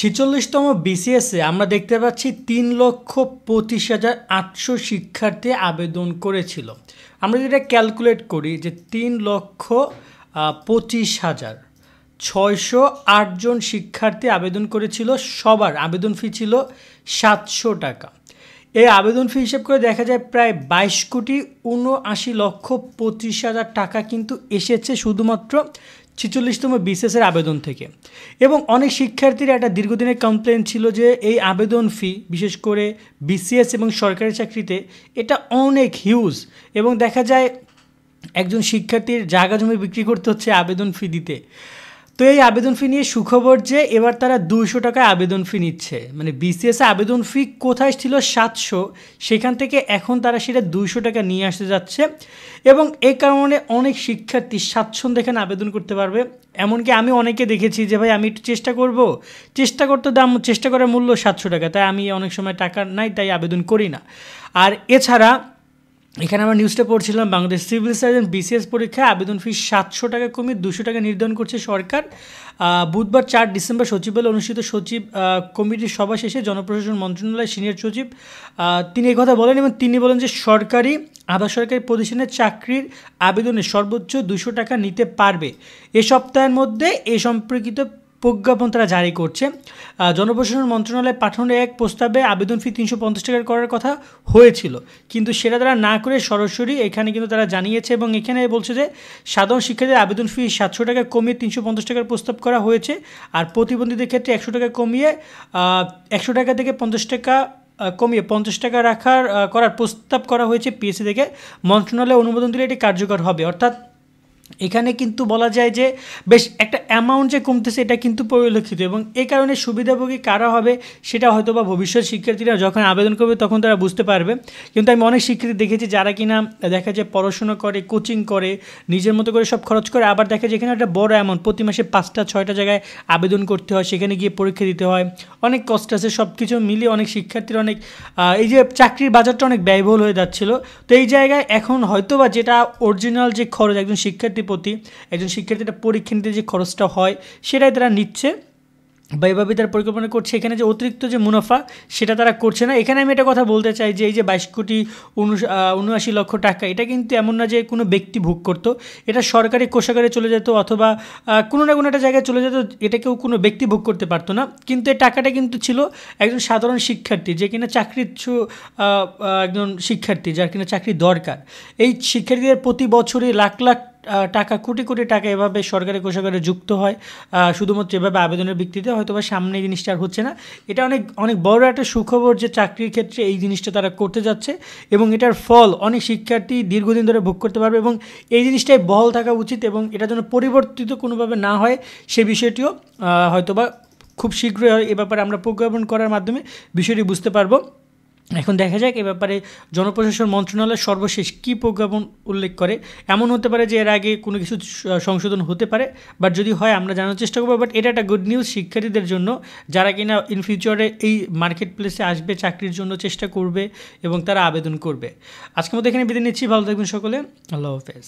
ছেচল্লিশতম বিসিএসে আমরা দেখতে পাচ্ছি ৩,২৫,৮০০ শিক্ষার্থী আবেদন করেছিল। আমরা যেটা ক্যালকুলেট করি যে ৩,২৫,৬০৮ জন শিক্ষার্থী আবেদন করেছিল। সবার আবেদন ফি ছিল ৭০০ টাকা। এই আবেদন ফি হিসেব করে দেখা যায় প্রায় ২২,৭৯,২৫,০০০ টাকা কিন্তু এসেছে শুধুমাত্র ৪৬তম বিসিএসের আবেদন থেকে। এবং অনেক শিক্ষার্থীর একটা দীর্ঘদিনের কমপ্লেন ছিল যে এই আবেদন ফি বিশেষ করে বিসিএস এবং সরকারি চাকরিতে এটা অনেক হিউজ, এবং দেখা যায় একজন শিক্ষার্থীর জায়গা জমি বিক্রি করতে হচ্ছে আবেদন ফি দিতে। তো এই আবেদন ফি নিয়ে সুখবর যে এবার তারা ২০০ টাকায় আবেদন ফি নিচ্ছে। মানে বিসিএসে আবেদন ফি কোথায় ছিল ৭০০, সেখান থেকে এখন তারা সেটা ২০০ টাকা নিয়ে আসতে যাচ্ছে। এবং এই কারণে অনেক শিক্ষার্থী স্বাচ্ছন্দ্য এখানে আবেদন করতে পারবে। এমনকি আমি অনেকে দেখেছি যে ভাই আমি একটু চেষ্টা করব, চেষ্টা করার মূল্য ৭০০ টাকা, তাই আমি অনেক সময় টাকা নাই তাই আবেদন করি না। আর এছাড়া এখানে আমরা নিউজটা পড়ছিলাম, বাংলাদেশ সিভিল সার্জন বিসিএস পরীক্ষায় আবেদন ফি ৭০০ টাকা কমিয়ে ২০০ টাকা নির্ধারণ করছে সরকার। বুধবার ৪ ডিসেম্বর সচিবালয়ে অনুষ্ঠিত সচিব কমিটির সভা শেষে জনপ্রশাসন মন্ত্রণালয়ের সিনিয়র সচিব তিনি এই কথা বলেন, এবং তিনি বলেন যে সরকারি আধা সরকারি প্রতিষ্ঠানের চাকরির আবেদনে সর্বোচ্চ ২০০ টাকা নিতে পারবে। এ সপ্তাহের মধ্যে এ সম্পর্কিত প্রজ্ঞাপন তারা জারি করছে। জনপ্রশাসন মন্ত্রণালয়ে পাঠানো এক প্রস্তাবে আবেদন ফি ৩৫০ টাকার করার কথা হয়েছিল, কিন্তু সেটা তারা না করে সরাসরি এখানে কিন্তু তারা জানিয়েছে, এবং এখানে বলছে যে সাধারণ শিক্ষার্থীদের আবেদন ফি ৭০০ টাকা কমিয়ে ৩৫০ টাকার প্রস্তাব করা হয়েছে। আর প্রতিবন্ধীদের ক্ষেত্রে ১০০ টাকা কমিয়ে ১০০ টাকা থেকে ৫০ টাকা কমিয়ে ৫০ টাকা করার প্রস্তাব করা হয়েছে পিএসসি থেকে। মন্ত্রণালয়ে অনুমোদন দিলে এটি কার্যকর হবে। অর্থাৎ এখানে কিন্তু বলা যায় যে বেশ একটা অ্যামাউন্ট যে কমতেছে এটা কিন্তু পরিলক্ষিত, এবং এই কারণে সুবিধাভোগী কারা হবে সেটা হয়তো বা ভবিষ্যৎ শিক্ষার্থীরা যখন আবেদন করবে তখন তারা বুঝতে পারবে। কিন্তু আমি অনেক শিক্ষার্থী দেখেছি যারা কিনা দেখা যায় পড়াশোনা করে, কোচিং করে, নিজের মতো করে সব খরচ করে, আবার দেখা যায় এখানে একটা বড় অ্যামাউন্ট প্রতি মাসে ৫টা ৬টা জায়গায় আবেদন করতে হয়, সেখানে গিয়ে পরীক্ষা দিতে হয়, অনেক কষ্ট আছে। সব কিছু মিলিয়ে অনেক শিক্ষার্থীরা অনেক এই যে চাকরির বাজারটা অনেক ব্যয়বহুল হয়ে যাচ্ছিলো। তো এই জায়গায় এখন হয়তো বা যেটা অরিজিনাল যে খরচ একজন শিক্ষার্থীর পরীক্ষা নিতে যে খরচটা হয় সেটাই তারা নিচ্ছে বা এভাবে তারা পরিকল্পনা করছে। এখানে যে অতিরিক্ত যে মুনাফা সেটা তারা করছে না। এখানে আমি এটা কথা বলতে চাই যে এই যে ২২,৭৯,০০,০০০ টাকা, এটা কিন্তু এমন না যে কোনো ব্যক্তি ভোগ করতো, এটা সরকারি কোষাগারে চলে যেত অথবা কোনো না কোনো একটা জায়গায় চলে যেত, এটা কেউ কোনো ব্যক্তি ভোগ করতে পারতো না। কিন্তু এই টাকাটা কিন্তু ছিল একজন সাধারণ শিক্ষার্থী যে কিনা একজন শিক্ষার্থী যার কিনা চাকরি দরকার। এই শিক্ষার্থীদের প্রতি বছরে লাখ লাখ টাকা, কোটি কোটি টাকা এভাবে সরকারি কোষাগারে যুক্ত হয় শুধুমাত্র এভাবে আবেদনের ভিত্তিতে। হয়তো বা সামনে এই জিনিসটা আর হচ্ছে না। এটা অনেক অনেক বড় একটা সুখবর যে চাকরির ক্ষেত্রে এই জিনিসটা তারা করতে যাচ্ছে, এবং এটার ফল অনেক শিক্ষার্থী দীর্ঘদিন ধরে ভোগ করতে পারবে, এবং এই জিনিসটাই বহাল থাকা উচিত, এবং এটা যেন পরিবর্তিত কোনোভাবে না হয় সে বিষয়টিও হয়তোবা খুব শীঘ্রই এ ব্যাপারে আমরা প্রজ্ঞাপন করার মাধ্যমে বিষয়টি বুঝতে পারবো। এখন দেখা যাক এ ব্যাপারে জনপ্রশাসন মন্ত্রণালয় সর্বশেষ কী প্রজ্ঞাপন উল্লেখ করে। এমন হতে পারে যে এর আগে কোনো কিছু সংশোধন হতে পারে, বাট যদি হয় আমরা জানার চেষ্টা করবো। বাট এটা একটা গুড নিউজ শিক্ষার্থীদের জন্য যারা কিনা ইন ফিউচারে এই মার্কেট প্লেসে আসবে, চাকরির জন্য চেষ্টা করবে এবং তারা আবেদন করবে। আজকের মতো এখানে বিদায় নিচ্ছি। ভালো থাকবেন সকলে। আল্লাহ হাফেজ।